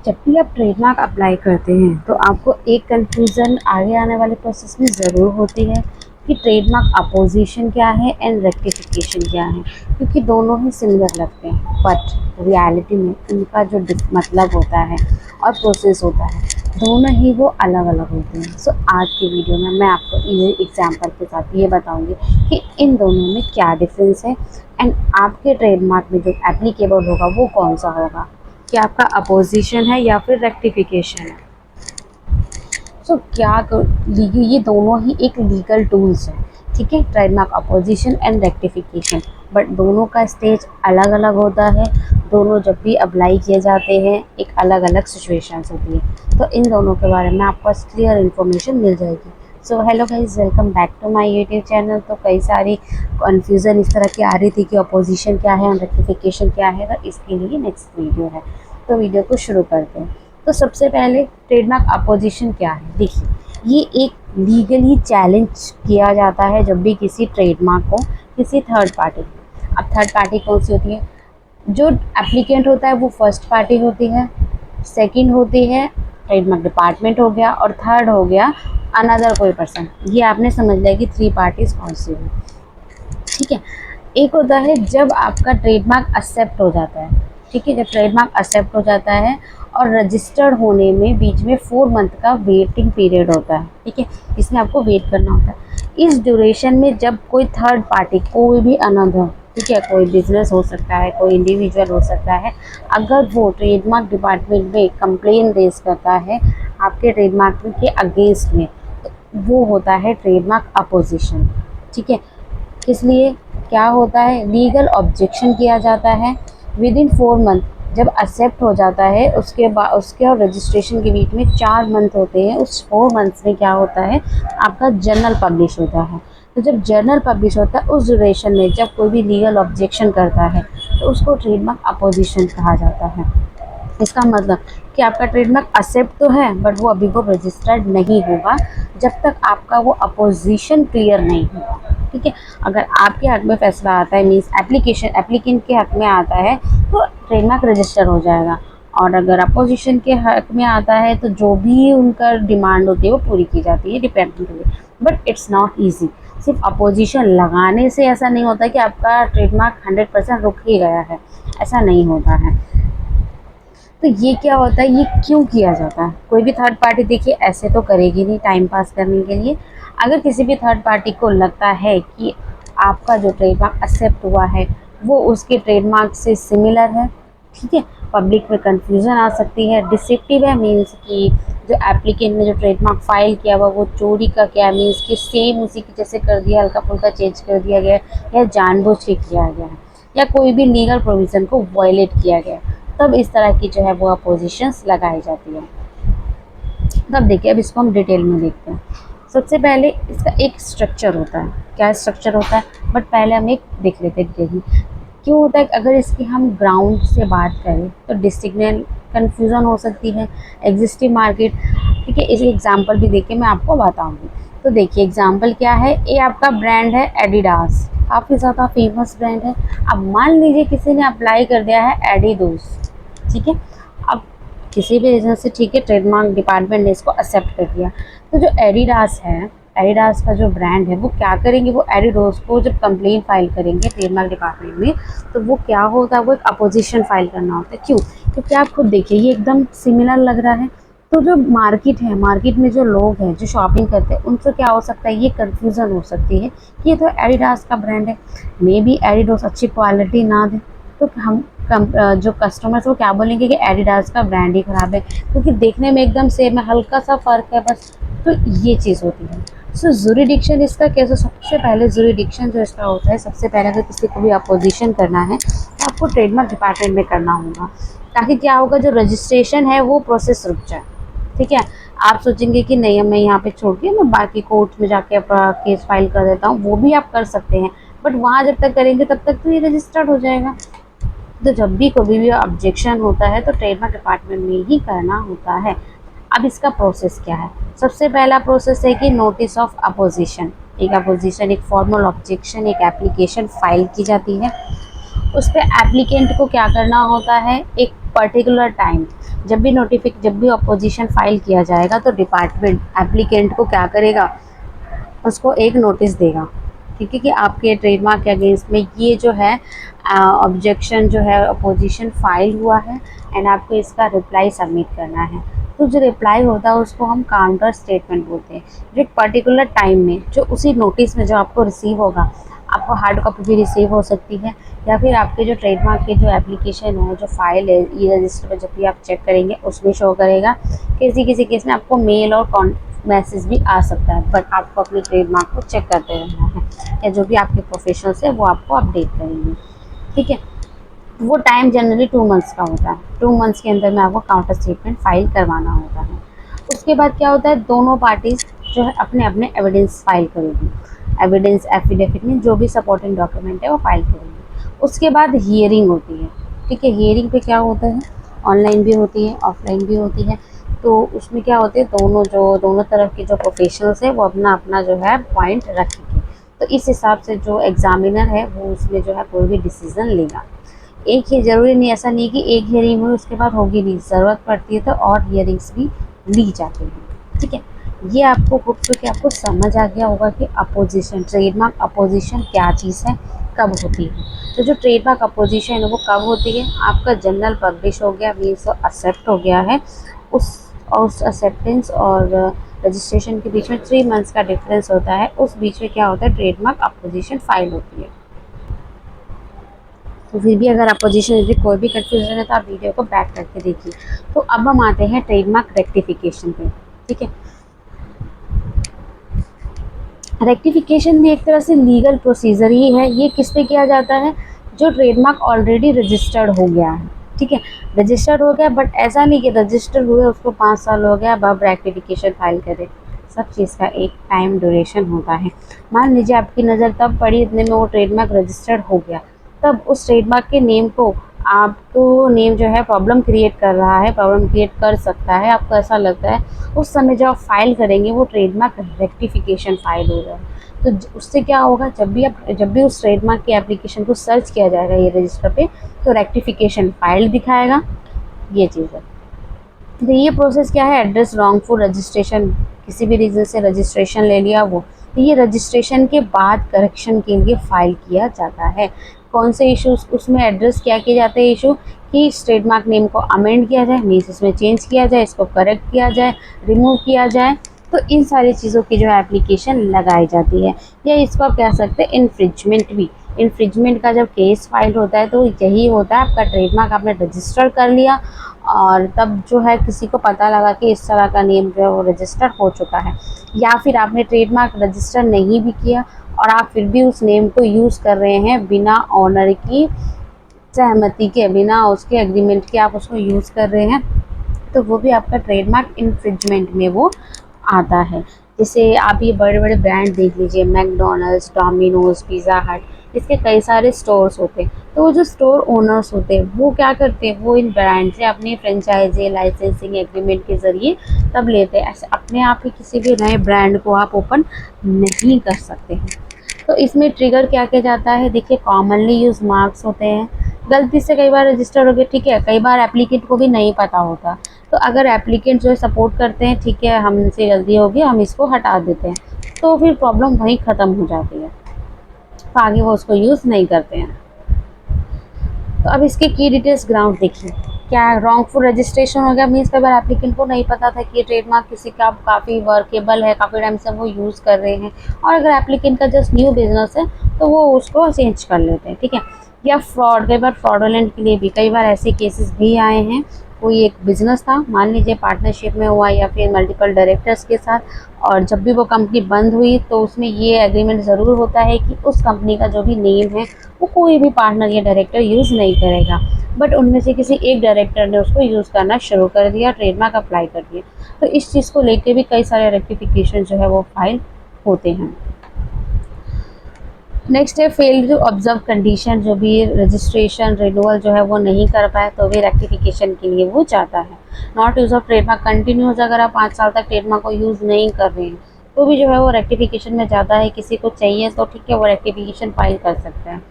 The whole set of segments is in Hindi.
जब भी आप ट्रेडमार्क अप्लाई करते हैं तो आपको एक कन्फ्यूज़न आगे आने वाले प्रोसेस में ज़रूर होती है कि ट्रेडमार्क अपोजिशन क्या है एंड रेक्टिफिकेशन क्या है, क्योंकि दोनों ही सिमिलर लगते हैं बट रियलिटी में इनका जो मतलब होता है और प्रोसेस होता है दोनों ही वो अलग अलग होते हैं। सो आज की वीडियो में मैं आपको इजी एग्जाम्पल के साथ ये बताऊंगी कि इन दोनों में क्या डिफरेंस है एंड आपके ट्रेडमार्क में जो एप्लीकेबल होगा वो कौन सा होगा, कि आपका अपोजिशन है या फिर रेक्टिफिकेशन है। सो ये दोनों ही एक लीगल टूल्स हैं, ठीक है, trademark opposition and rectification, but दोनों का स्टेज अलग अलग होता है। दोनों जब भी अप्लाई किए जाते हैं एक अलग अलग सिचुएशंस होती है, तो इन दोनों के बारे में आपको क्लियर इन्फॉर्मेशन मिल जाएगी। So hello guys, welcome back to my YouTube channel. तो कई सारी कन्फ्यूज़न इस तरह की आ रही थी कि अपोजिशन क्या है और रेक्टिफिकेशन क्या है, तो इसके लिए नेक्स्ट वीडियो है। तो वीडियो को शुरू करते हैं। तो सबसे पहले ट्रेडमार्क अपोजिशन क्या है। देखिए, ये एक लीगली चैलेंज किया जाता है जब भी किसी ट्रेडमार्क को किसी थर्ड पार्टी। अब थर्ड पार्टी कौन सी होती है? जो एप्लीकेंट होता है वो फर्स्ट पार्टी होती है, सेकंड होती है ट्रेडमार्क डिपार्टमेंट हो गया, और थर्ड हो गया अनदर कोई पर्सन। ये आपने समझ लिया कि थ्री पार्टीज कौन सी हुई, ठीक है। एक होता है जब आपका ट्रेडमार्क एक्सेप्ट हो जाता है, ठीक है। जब ट्रेडमार्क एक्सेप्ट हो जाता है और रजिस्टर्ड होने में बीच में 4 मंथ का वेटिंग पीरियड होता है, ठीक है। इसमें आपको वेट करना होता है। इस ड्यूरेशन में जब कोई थर्ड पार्टी, कोई भी अनदर, ठीक है, कोई बिजनेस हो सकता है, कोई इंडिविजुअल हो सकता है, अगर वो ट्रेडमार्क डिपार्टमेंट में कंप्लेन रेज करता है आपके ट्रेडमार्क के अगेंस्ट में, तो वो होता है ट्रेडमार्क अपोजिशन, ठीक है। इसलिए क्या होता है, लीगल ऑब्जेक्शन किया जाता है विद इन 4 मंथ। जब एक्सेप्ट हो जाता है उसके बाद उसके और रजिस्ट्रेशन के बीच में 4 मंथ होते हैं। उस 4 मंथ्स में क्या होता है, आपका जर्नल पब्लिश होता है। तो जब जर्नल पब्लिश होता है उस ड्यूरेशन में जब कोई भी लीगल ऑब्जेक्शन करता है तो उसको ट्रेडमार्क अपोजिशन कहा जाता है। इसका मतलब कि आपका ट्रेडमार्क एक्सेप्ट तो है बट वो अभी वो रजिस्टर्ड नहीं होगा जब तक आपका वो अपोजिशन क्लियर नहीं होगा, ठीक है। अगर आपके हक में फैसला आता है, मीन्स एप्लीकेंट के हक में आता है, तो ट्रेडमार्क रजिस्टर हो जाएगा। और अगर अपोजिशन के हक में आता है तो जो भी उनका डिमांड होती है वो पूरी की जाती है डिपेंडेंट हुए। But it's not easy. सिर्फ अपोजिशन लगाने से ऐसा नहीं होता कि आपका ट्रेडमार्क 100% रुक ही गया है, ऐसा नहीं होता है। तो ये क्या होता है, ये क्यों किया जाता है? कोई भी थर्ड पार्टी देखिए ऐसे तो करेगी नहीं टाइम पास करने के लिए। अगर किसी भी थर्ड पार्टी को लगता है कि आपका जो ट्रेडमार्क एक्सेप्ट हुआ है वो उसके ट्रेडमार्क से सिमिलर है, ठीक है, पब्लिक में कंफ्यूजन आ सकती है, डिसेप्टिव है, मीन्स कि जो एप्लीकेंट ने जो ट्रेडमार्क फाइल किया हुआ वो चोरी का क्या, मीन्स कि सेम उसी की जैसे कर दिया, हल्का फुल्का चेंज कर दिया गया या जानबूझ के किया गया है, या कोई भी लीगल प्रोविज़न को वायलेट किया गया, तब इस तरह की जो है वो अपोजिशंस लगाई जाती है। तब देखिए, अब इसको हम डिटेल में देखते हैं। सबसे पहले इसका एक स्ट्रक्चर होता है। क्या स्ट्रक्चर होता है, बट पहले हम एक देख लेते हैं डिटेल में क्यों होता है। अगर इसकी हम ग्राउंड से बात करें तो डिस्ट्रिक्ट में कन्फ्यूज़न हो सकती है, एग्जिस्टिंग मार्केट, ठीक है। इस एग्जाम्पल भी देख के मैं आपको बताऊँगी। तो देखिए एग्जाम्पल क्या है, ये आपका ब्रांड है एडिडास, काफ़ी ज़्यादा फेमस ब्रांड है। अब मान लीजिए किसी ने अप्लाई कर दिया है एडिडोस, ठीक है। अब किसी भी रीज़न से, ठीक है, ट्रेडमार्क डिपार्टमेंट ने इसको एक्सेप्ट कर दिया। तो जो एडिडास है, एडिडास का जो ब्रांड है वो क्या करेंगे, वो एडिडोस को जब कंप्लेन फाइल करेंगे ट्रेडमार्क डिपार्टमेंट में, तो वो क्या होता है, वो एक अपोजिशन फाइल करना होता है। क्यों? क्योंकि आप खुद देखिए ये एकदम सिमिलर लग रहा है। तो जो मार्केट है, मार्केट में जो लोग हैं जो शॉपिंग करते हैं उनसे क्या हो सकता है, ये कन्फ्यूज़न हो सकती है कि ये तो एडिडास का ब्रांड है, मे बी एडिडोस अच्छी क्वालिटी ना दे, तो हम जो कस्टमर्स वो क्या बोलेंगे कि एडिडास का ब्रांड ही ख़राब है, क्योंकि देखने में एकदम सेम है, हल्का सा फ़र्क है बस। तो ये चीज़ होती है। सो जुरिडिक्शन इसका कैसे, सबसे पहले जुरिडिक्शन जो इसका होता है, सबसे पहले अगर किसी को भी अपोजिशन करना है तो आपको ट्रेडमार्क डिपार्टमेंट में करना होगा, ताकि क्या होगा, जो रजिस्ट्रेशन है वो प्रोसेस रुक जाए, ठीक है। आप सोचेंगे कि नहीं मैं यहाँ पे छोड़ के मैं बाकी कोर्ट में जाके अपना केस फाइल कर देता हूँ, वो भी आप कर सकते हैं, बट वहाँ जब तक करेंगे तब तक तो ये रजिस्टर्ड हो जाएगा। तो जब भी कभी भी ऑब्जेक्शन होता है तो ट्रेडमार्क डिपार्टमेंट में ही करना होता है। अब इसका प्रोसेस क्या है, सबसे पहला प्रोसेस है कि नोटिस ऑफ अपोजिशन। एक अपोजिशन, एक फॉर्मल ऑब्जेक्शन, एक एप्लीकेशन फाइल की जाती है। उस पर एप्लीकेंट को क्या करना होता है, एक पर्टिकुलर टाइम, जब भी अपोजिशन फाइल किया जाएगा तो डिपार्टमेंट एप्लीकेंट को क्या करेगा, उसको एक नोटिस देगा, ठीक है, कि आपके ट्रेडमार्क के अगेंस्ट में ये जो है ऑब्जेक्शन जो है अपोजिशन फाइल हुआ है एंड आपको इसका रिप्लाई सबमिट करना है। तो जो रिप्लाई होता है उसको हम काउंटर स्टेटमेंट बोलते हैं। जो एक पर्टिकुलर टाइम में, जो उसी नोटिस में जो आपको रिसीव होगा, आपको हार्ड कॉपी भी रिसीव हो सकती है या फिर आपके जो ट्रेडमार्क के जो एप्लीकेशन है, जो फाइल है ई रजिस्टर पर, जब भी आप चेक करेंगे उसमें शो करेगा। किसी किसी केस में आपको मेल और मैसेज भी आ सकता है, बट आपको अपने ट्रेडमार्क को चेक करते रहना है या जो भी आपके प्रोफेशनल्स है वो आपको अपडेट करेंगे, ठीक है। वो टाइम जनरली 2 मंथ्स का होता है। 2 मंथ्स के अंदर में आपको काउंटर स्टेटमेंट फाइल करवाना होता है। उसके बाद क्या होता है, दोनों पार्टीज जो है अपने अपने एविडेंस फाइल करेगी। एविडेंस एफिडेविट में जो भी सपोर्टिंग डॉक्यूमेंट है वो फाइल करेंगे। उसके बाद हियरिंग होती है, ठीक है। हियरिंग पे क्या होता है, ऑनलाइन भी होती है, ऑफलाइन भी होती है। तो उसमें क्या होते हैं, दोनों तरफ के जो प्रोफेशनल्स है वो अपना अपना जो है पॉइंट रखेंगे। तो इस हिसाब से जो एग्जामिनर है वो उसमें जो है कोई भी डिसीजन लेगा। एक ही ज़रूरी नहीं, ऐसा नहीं कि एक हियरिंग हुई उसके बाद होगी नहीं, ज़रूरत पड़ती है तो और हियरिंग्स भी ली जाती हैं, ठीक है। ये आपको होप तो कि आपको समझ आ गया होगा कि अपोजिशन, ट्रेडमार्क अपोजिशन क्या चीज़ है, कब होती है। तो जो ट्रेडमार्क अपोजिशन है वो कब होती है, आपका जर्नल पब्लिश हो गया, मीन्स एक्सेप्ट हो गया है, उस एक्सेप्टेंस और रजिस्ट्रेशन के बीच में 3 मंथ्स का डिफरेंस होता है। उस बीच में क्या होता है, ट्रेडमार्क अपोजिशन फाइल होती है। तो फिर भी अगर अपोजिशन में कोई भी कन्फ्यूजन है तो आप वीडियो को बैक करके देखिए। तो अब हम आते हैं ट्रेडमार्क रेक्टिफिकेशन पे, ठीक है। रेक्टिफिकेशन भी एक तरह से लीगल प्रोसीजर ही है। ये किस पे किया जाता है, जो ट्रेडमार्क ऑलरेडी रजिस्टर्ड हो गया है, ठीक है। रजिस्टर्ड हो गया, बट ऐसा नहीं कि रजिस्टर्ड हुए उसको 5 साल हो गया अब रेक्टिफिकेशन फाइल करें। सब चीज़ का एक टाइम ड्यूरेशन होता है। मान लीजिए आपकी नज़र तब पड़ी, इतने में वो ट्रेडमार्क रजिस्टर्ड हो गया, तब उस ट्रेडमार्क के नेम को, आपको नेम जो है प्रॉब्लम क्रिएट कर रहा है, प्रॉब्लम क्रिएट कर सकता है, आपको ऐसा लगता है, उस समय जब आप फाइल करेंगे वो ट्रेडमार्क रेक्टिफिकेशन फाइल होगा। तो उससे क्या होगा, जब भी उस ट्रेडमार्क के एप्लीकेशन को सर्च किया जाएगा ये रजिस्टर पे, तो रेक्टिफिकेशन फाइल दिखाएगा, ये चीज़ है। तो ये प्रोसेस क्या है, एड्रेस रॉन्गफुल रजिस्ट्रेशन, किसी भी रीज़न से रजिस्ट्रेशन ले लिया वो, तो ये रजिस्ट्रेशन के बाद करेक्शन के लिए फाइल किया जाता है। कौन से इश्यूज, उसमें एड्रेस क्या किए जाते हैं इशू, कि ट्रेडमार्क नेम को अमेंड किया जाए, मीन्स इसमें चेंज किया जाए, इसको करेक्ट किया जाए, रिमूव किया जाए। तो इन सारी चीज़ों की जो एप्लीकेशन लगाई जाती है, या इसको आप कह सकते हैं इन्फ्रिंजमेंट भी। इन्फ्रिंजमेंट का जब केस फाइल होता है तो यही होता है, आपका ट्रेडमार्क आपने रजिस्टर कर लिया और तब जो है किसी को पता लगा कि इस तरह का नेम जो है वो रजिस्टर हो चुका है, या फिर आपने ट्रेडमार्क रजिस्टर नहीं भी किया और आप फिर भी उस नेम को यूज़ कर रहे हैं बिना ऑनर की सहमति के, बिना उसके एग्रीमेंट के आप उसको यूज़ कर रहे हैं, तो वो भी आपका ट्रेडमार्क इन्फ्रिंजमेंट में वो आता है। जैसे आप ये बड़े बड़े ब्रांड देख लीजिए, मैकडोनल्ड्स, डोमिनोज, पिज़्ज़ा हट, इसके कई सारे स्टोर्स होते हैं। तो वो जो स्टोर ओनर्स होते हैं वो क्या करते हैं, वो इन ब्रांड से अपनी फ्रेंचाइजी लाइसेंसिंग एग्रीमेंट के ज़रिए तब लेते हैं। ऐसे अपने आप ही किसी भी नए ब्रांड को आप ओपन नहीं कर सकते हैं। तो इसमें ट्रिगर क्या किया जाता है, देखिए कॉमनली यूज मार्क्स होते हैं, गलती से कई बार रजिस्टर हो गए, ठीक है, कई बार एप्लीकेंट को भी नहीं पता होता, तो अगर एप्लीकेंट जो है सपोर्ट करते हैं, ठीक है हमसे गलती होगी हम इसको हटा देते हैं, तो फिर प्रॉब्लम वहीं ख़त्म हो जाती है, तो आगे वो उसको यूज़ नहीं करते हैं। तो अब इसके की डिटेल्स ग्राउंड देखिए, क्या रॉन्गफुल रजिस्ट्रेशन हो गया, मीन्स कई बार एप्लीकेंट को नहीं पता था कि ये ट्रेडमार्क किसी का काफ़ी वर्केबल है, काफ़ी टाइम से वो यूज़ कर रहे हैं, और अगर एप्लीकेंट का जस्ट न्यू बिजनेस है तो वो उसको चेंज कर लेते हैं, ठीक है। या फ्रॉड, कई बार फ्रॉडोलेंट के लिए भी कई बार ऐसे केसेस भी आए हैं। कोई एक बिजनेस था, मान लीजिए पार्टनरशिप में हुआ या फिर मल्टीपल डायरेक्टर्स के साथ, और जब भी वो कंपनी बंद हुई तो उसमें ये एग्रीमेंट ज़रूर होता है कि उस कंपनी का जो भी नेम है वो कोई भी पार्टनर या डायरेक्टर यूज़ नहीं करेगा, बट उनमें से किसी एक डायरेक्टर ने उसको यूज़ करना शुरू कर दिया, ट्रेडमार्क अप्लाई कर दिया। तो इस चीज़ को लेके भी कई सारे रेक्टिफिकेशन जो है वो फाइल होते हैं। नेक्स्ट है फेल टू ऑब्जर्व कंडीशन, जो भी रजिस्ट्रेशन रिन्यूअल जो है वो नहीं कर पाए तो भी रेक्टिफिकेशन के लिए वो जाता है। Not use of trademark continues, अगर आप 5 साल तक ट्रेडमार्क को यूज़ नहीं कर रहे हैं तो भी जो है वो रेक्टिफिकेशन में जाता है। किसी को चाहिए तो ठीक है वो रेक्टिफिकेशन फाइल कर सकते हैं।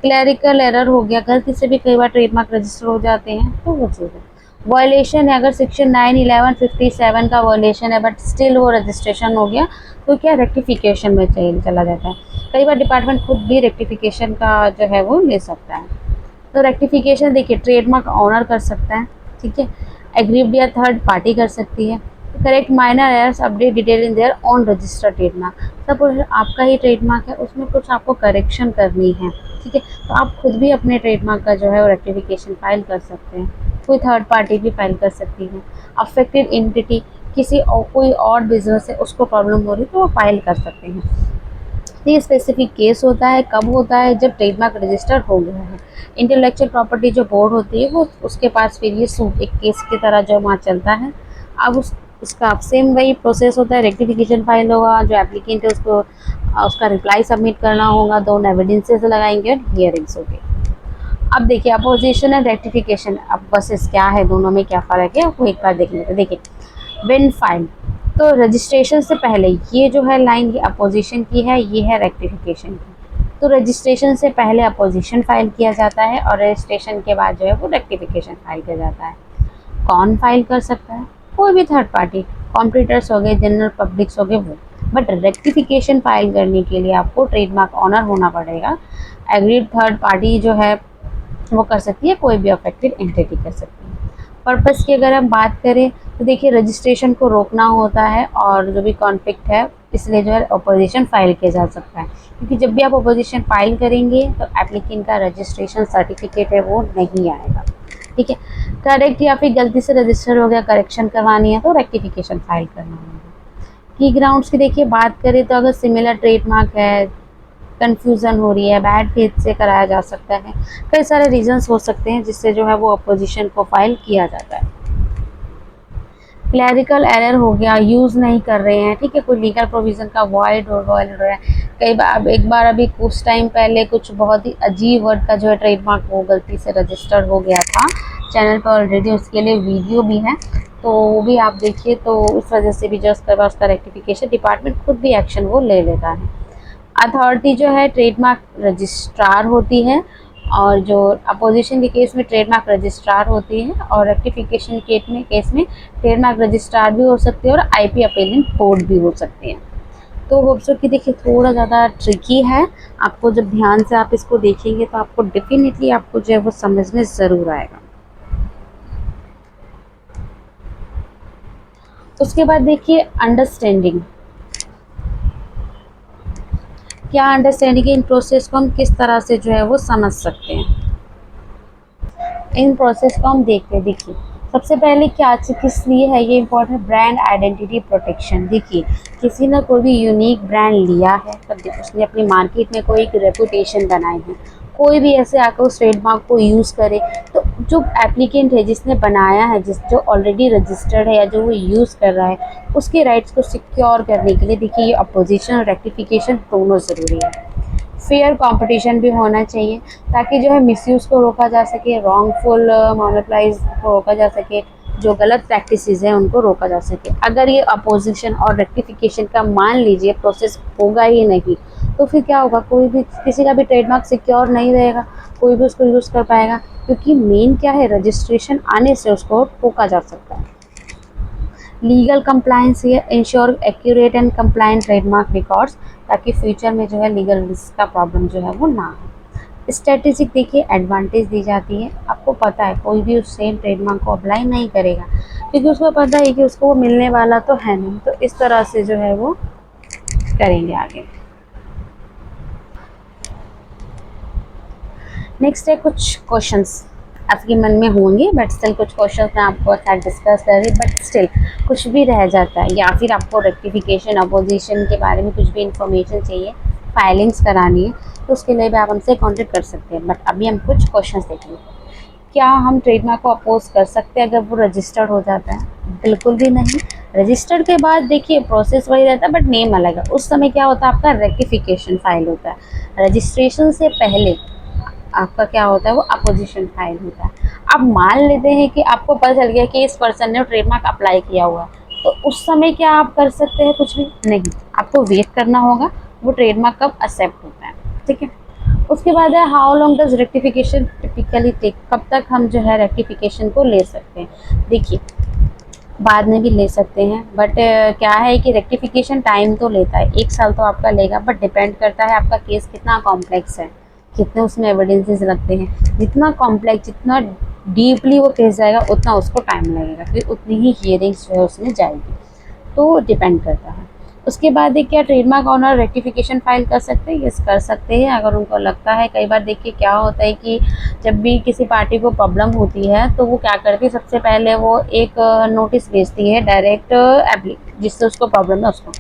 क्लरिकल एरर हो गया, गलती से भी कई बार ट्रेडमार्क रजिस्टर हो जाते हैं, तो वो चीज़ है। वायलेशन है, अगर सेक्शन 9, 11, 57 का वायलेशन है बट स्टिल वो रजिस्ट्रेशन हो गया, तो क्या रेक्टिफिकेशन में चला जाता है। कई बार डिपार्टमेंट खुद भी रेक्टिफिकेशन का जो है वो ले सकता है। तो रेक्टिफिकेशन देखिए ट्रेडमार्क ऑनर कर सकता है, ठीक है, एग्रीव्ड या थर्ड पार्टी कर सकती है। Correct minor errors, update detail in their on registered trademark. Suppose आपका ही ट्रेडमार्क है, उसमें कुछ आपको करेक्शन करनी है, ठीक है, तो आप खुद भी अपने ट्रेडमार्क का जो है वो रेक्टिफिकेशन फाइल कर सकते हैं। कोई थर्ड पार्टी भी फाइल कर सकती है। अफेक्टेड एंटिटी, किसी और कोई और बिजनेस है उसको प्रॉब्लम हो रही है तो वो फाइल कर सकते हैं। ये स्पेसिफिक केस होता है, कब होता है, जब ट्रेडमार्क रजिस्टर हो गया है। इंटेलेक्चुअल प्रॉपर्टी जो बोर्ड होती है वो उसके पास फिर ये सूट एक केस की तरह जो वहाँ चलता है। अब उसका सेम वही प्रोसेस होता है, रेक्टिफिकेशन फाइल होगा, जो एप्लीकेंट है उसको उसका रिप्लाई सबमिट करना होगा, दोनों एविडेंसेस लगाएंगे और हियरिंग्स होगी। अब देखिए अपोजिशन एंड रेक्टिफिकेशन, अब बसेस क्या है, दोनों में क्या फ़र्क है वो एक बार देख लेते हैं। देखिए व्हेन फाइल, तो रजिस्ट्रेशन से पहले ये जो है लाइन ये अपोजिशन की है, ये है रेक्टिफिकेशन की। तो रजिस्ट्रेशन से पहले अपोजिशन फाइल किया जाता है और रजिस्ट्रेशन के बाद जो है वो रेक्टिफिकेशन फाइल किया जाता है। कौन फाइल कर सकता है? कोई भी थर्ड पार्टी, कॉम्पिटिटर्स हो गए, जनरल पब्लिक्स हो गए वो। बट रेक्टिफिकेशन फाइल करने के लिए आपको ट्रेडमार्क ऑनर होना पड़ेगा। एग्रीड थर्ड पार्टी जो है वो कर सकती है, कोई भी अफेक्टेड एंटिटी कर सकती है। पर्पस की अगर हम बात करें तो देखिए रजिस्ट्रेशन को रोकना होता है और जो भी कॉन्फ्लिक्ट है इसलिए जो है अपोजिशन फाइल किया जा सकता है, क्योंकि जब भी आप अपोजिशन फाइल करेंगे तो एप्लीकेंट का रजिस्ट्रेशन सर्टिफिकेट है वो नहीं आएगा, ठीक है। करेक्ट या फिर गलती से रजिस्टर हो गया, करेक्शन करवानी है तो रेक्टिफिकेशन फाइल करना होगा। की ग्राउंड्स की देखिए बात करें तो अगर सिमिलर ट्रेडमार्क है, कन्फ्यूज़न हो रही है, बैड फेथ से कराया जा सकता है, कई सारे रीजंस हो सकते हैं जिससे जो है वो अपोजिशन को फाइल किया जाता है। क्लैरिकल एरर हो गया, यूज़ नहीं कर रहे हैं, ठीक है, कोई लीगल प्रोविज़न का वॉइड हो रहा है। कई बार एक बार अभी कुछ टाइम पहले कुछ बहुत ही अजीब वर्ड का जो है ट्रेडमार्क वो गलती से रजिस्टर्ड हो गया था, चैनल पर ऑलरेडी उसके लिए वीडियो भी है, तो वो भी आप देखिए। तो उस वजह से भी जस्ट करवा उसका रेक्टिफिकेशन डिपार्टमेंट खुद भी एक्शन वो ले लेता है। अथॉरिटी जो है ट्रेडमार्क रजिस्ट्रार होती है, और जो अपोजिशन के केस में ट्रेडमार्क रजिस्ट्रार होती है, और रेक्टिफिकेशन केस में ट्रेडमार्क रजिस्ट्रार भी हो सकते हैं और आईपी अपीलेंट कोर्ट भी हो सकते हैं। तो होप्सो कि देखिए थोड़ा ज़्यादा ट्रिकी है, आपको जब ध्यान से आप इसको देखेंगे तो आपको डेफिनेटली आपको जो है वो समझ में ज़रूर आएगा। उसके बाद देखिए अंडरस्टैंडिंग, क्या अंडरस्टैंडिंग इन प्रोसेस को हम किस तरह से जो है वो समझ सकते हैं। इन प्रोसेस को हम देखते हैं। देखिए सबसे पहले क्या किस लिए है ये इम्पोर्टेंट, ब्रांड आइडेंटिटी प्रोटेक्शन। देखिए किसी ने कोई भी यूनिक ब्रांड लिया है तब उसने अपनी मार्केट में कोई एक रेपुटेशन बनाई है, कोई भी ऐसे आकर उस ट्रेडमार्क को यूज़ करे, तो जो एप्लीकेंट है जिसने बनाया है, जो ऑलरेडी रजिस्टर्ड है या जो वो यूज़ कर रहा है, उसके राइट्स को सिक्योर करने के लिए देखिए ये अपोजिशन और रेक्टिफिकेशन दोनों ज़रूरी है। फेयर कंपटीशन भी होना चाहिए ताकि जो है मिसयूज़ को रोका जा सके, रॉन्गफुल मोनोपलाइज को रोका जा सके, जो गलत प्रैक्टिसेस हैं उनको रोका जा सके। अगर ये अपोजिशन और रेक्टिफिकेशन का मान लीजिए प्रोसेस होगा ही नहीं तो फिर क्या होगा, कोई भी किसी का भी ट्रेडमार्क सिक्योर नहीं रहेगा, कोई भी उसको यूज़ कर पाएगा, क्योंकि मेन क्या है रजिस्ट्रेशन आने से उसको रोका जा सकता है। लीगल कंप्लायंस है, ensure accurate and compliant trademark records, ताकि फ्यूचर में जो है लीगल रिस्क का प्रॉब्लम जो है वो ना हो। स्ट्रेटेजिक देखिए एडवांटेज दी जाती है, आपको पता है कोई भी उस सेम ट्रेडमार्क को अप्लाई नहीं करेगा क्योंकि उसको पता है कि उसको वो मिलने वाला तो है नहीं, तो इस तरह से जो है वो करेंगे आगे। नेक्स्ट है कुछ क्वेश्चंस आपके मन में होंगे, बट स्टिल कुछ क्वेश्चन मैं आपको साथ डिस्कस कर रही, बट स्टिल कुछ भी रह जाता है या फिर आपको रेक्टिफिकेशन अपोजिशन के बारे में कुछ भी इंफॉर्मेशन चाहिए, फाइलिंग्स करानी है, तो उसके लिए भी आप हमसे कॉन्टेक्ट कर सकते हैं। बट अभी हम कुछ क्वेश्चन देखेंगे। क्या हम ट्रेडमार्क को अपोज कर सकते हैं अगर वो रजिस्टर्ड हो जाता है? बिल्कुल भी नहीं। रजिस्टर्ड के बाद देखिए प्रोसेस वही रहता है बट नेम अलग है, उस समय क्या होता है आपका रेक्टिफिकेशन फाइल होता है। रजिस्ट्रेशन से पहले आपका क्या होता है वो अपोजिशन फाइल होता है। अब मान लेते हैं कि आपको पता चल गया कि इस पर्सन ने ट्रेडमार्क अप्लाई किया हुआ, तो उस समय क्या आप कर सकते हैं? कुछ भी नहीं, आपको वेट करना होगा वो ट्रेडमार्क कब एक्सेप्ट होता है, ठीक है। उसके बाद है how long does rectification typically take, कब तक हम जो है रेक्टिफिकेशन को ले सकते हैं। देखिए बाद में भी ले सकते हैं, बट क्या है कि रेक्टिफिकेशन टाइम तो लेता है, 1 साल तो आपका लेगा, बट डिपेंड करता है आपका केस कितना कॉम्प्लेक्स है, कितने उसमें एविडेंसेस लगते हैं। जितना कॉम्प्लेक्स, जितना डीपली वो केस जाएगा उतना उसको टाइम लगेगा, फिर उतनी ही हियरिंग्स जो है उसमें जाएगी, तो डिपेंड करता है। उसके बाद देखिए क्या ट्रेडमार्क ऑनर रेक्टिफिकेशन फाइल कर सकते हैं, यस कर सकते हैं अगर उनको लगता है। कई बार देखिए क्या होता है कि जब भी किसी पार्टी को प्रॉब्लम होती है तो वो क्या करती है, सबसे पहले वो एक नोटिस भेजती है डायरेक्ट एप्लीक जिससे उसको प्रॉब्लम है उसको।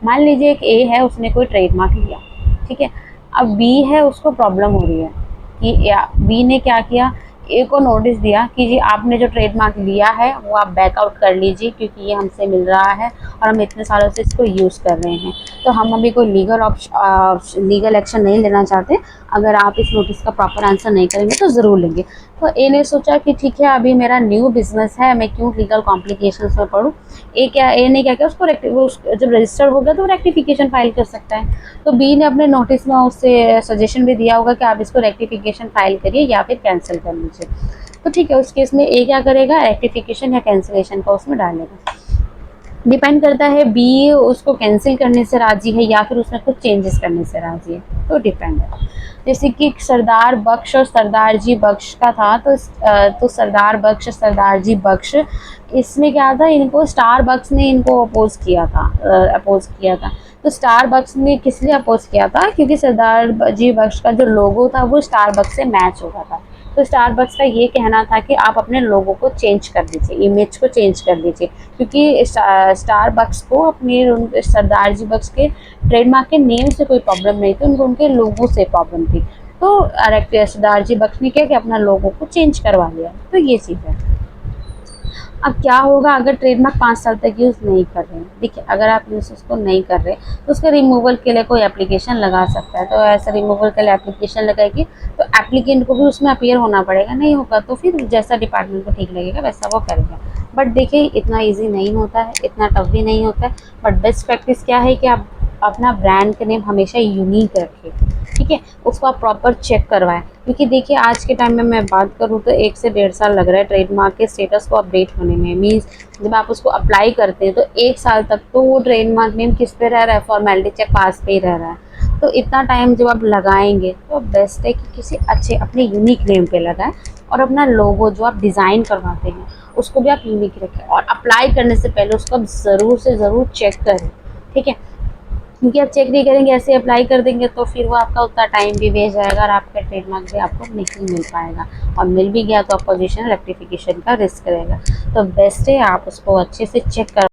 मान लीजिए एक ए है, उसने कोई ट्रेडमार्क लिया, ठीक है। अब बी है, उसको प्रॉब्लम हो रही है कि या बी ने क्या किया, ए को नोटिस दिया कि जी आपने जो ट्रेडमार्क लिया है वो आप बैकआउट कर लीजिए क्योंकि ये हमसे मिल रहा है और हम इतने सालों से इसको यूज़ कर रहे हैं, तो हम अभी कोई लीगल एक्शन नहीं लेना चाहते। अगर आप इस नोटिस का प्रॉपर आंसर नहीं करेंगे तो ज़रूर लेंगे। तो ए ने सोचा कि ठीक है अभी मेरा न्यू बिजनेस है, मैं क्यों लीगल कॉम्प्लिकेशंस में पढ़ूँ। ए ने क्या किया, जब रजिस्टर हो गया तो रेक्टिफिकेशन फाइल कर सकता है। तो बी ने अपने नोटिस में उससे सजेशन भी दिया होगा कि आप इसको रेक्टिफिकेशन फाइल करिए या फिर कैंसिल कर लीजिए। तो ठीक है, उस केस में ए क्या करेगा, रेक्टिफिकेशन या कैंसिलेशन का उसमें डालेगा। डिपेंड करता है बी उसको कैंसिल करने से राजी है या फिर उसमें कुछ चेंजेस करने से राजी है, तो डिपेंड है। जैसे कि सरदार बख्श और सरदार जी बख्श का था, तो सरदार बख्श सरदार जी बख्श, इसमें क्या था, इनको स्टार बक्स ने इनको अपोज किया था। तो स्टार बक्स ने किस लिए अपोज किया था, क्योंकि सरदार जी बख्श का जो लोगो था वो स्टार बक्स से मैच होता था। तो स्टार बक्स का ये कहना था कि आप अपने लोगों को चेंज कर दीजिए, इमेज को चेंज कर दीजिए, क्योंकि स्टार बक्स को अपने सरदार जी बक्स के ट्रेडमार्क के नेम से कोई प्रॉब्लम नहीं थी, उनको उनके लोगों से प्रॉब्लम थी। तो सरदार जी बख्श ने क्या कि अपना लोगों को चेंज करवा लिया, तो ये चीज़ है। अब क्या होगा अगर ट्रेडमार्क 5 साल तक यूज़ नहीं कर रहे हैं। देखिए अगर आप यूज़ उसको नहीं कर रहे तो उसके रिमूवल के लिए कोई एप्लीकेशन लगा सकता है, तो ऐसा रिमूवल के लिए एप्लीकेशन लगाएगी तो एप्लीकेंट को भी उसमें अपीयर होना पड़ेगा, नहीं होगा तो फिर जैसा डिपार्टमेंट को ठीक लगेगा वैसा वो करेगा। बट देखिए इतना ईजी नहीं होता है, इतना टफ भी नहीं होता है, बट बेस्ट प्रैक्टिस क्या है कि आप अपना ब्रांड का नेम हमेशा यूनिक रखें, ठीक है। उसको आप प्रॉपर चेक करवाएं, क्योंकि देखिए आज के टाइम में मैं बात करूँ तो 1 से 1.5 साल लग रहा है ट्रेडमार्क के स्टेटस को अपडेट होने में। मीन्स जब आप उसको अप्लाई करते हैं तो 1 साल तक तो वो ट्रेडमार्क नेम किस पे रह रहा है, फॉर्मेलिटी चेक पास पे ही रह रहा है। तो इतना टाइम जब आप लगाएंगे तो बेस्ट है कि किसी अच्छे अपने यूनिक नेम पे लगाएं, और अपना लोगो जो आप डिज़ाइन करवाते हैं उसको भी आप यूनिक रखें, और अप्लाई करने से पहले उसको आप ज़रूर से ज़रूर चेक करें, ठीक है। क्योंकि आप चेक नहीं करेंगे, ऐसे अप्लाई कर देंगे तो फिर वो आपका उतना टाइम भी वेस्ट जाएगा और आपका ट्रेडमार्क भी आपको नहीं मिल पाएगा, और मिल भी गया तो अपोजिशन रेक्टिफिकेशन का रिस्क रहेगा। तो बेस्ट है आप उसको अच्छे से चेक कर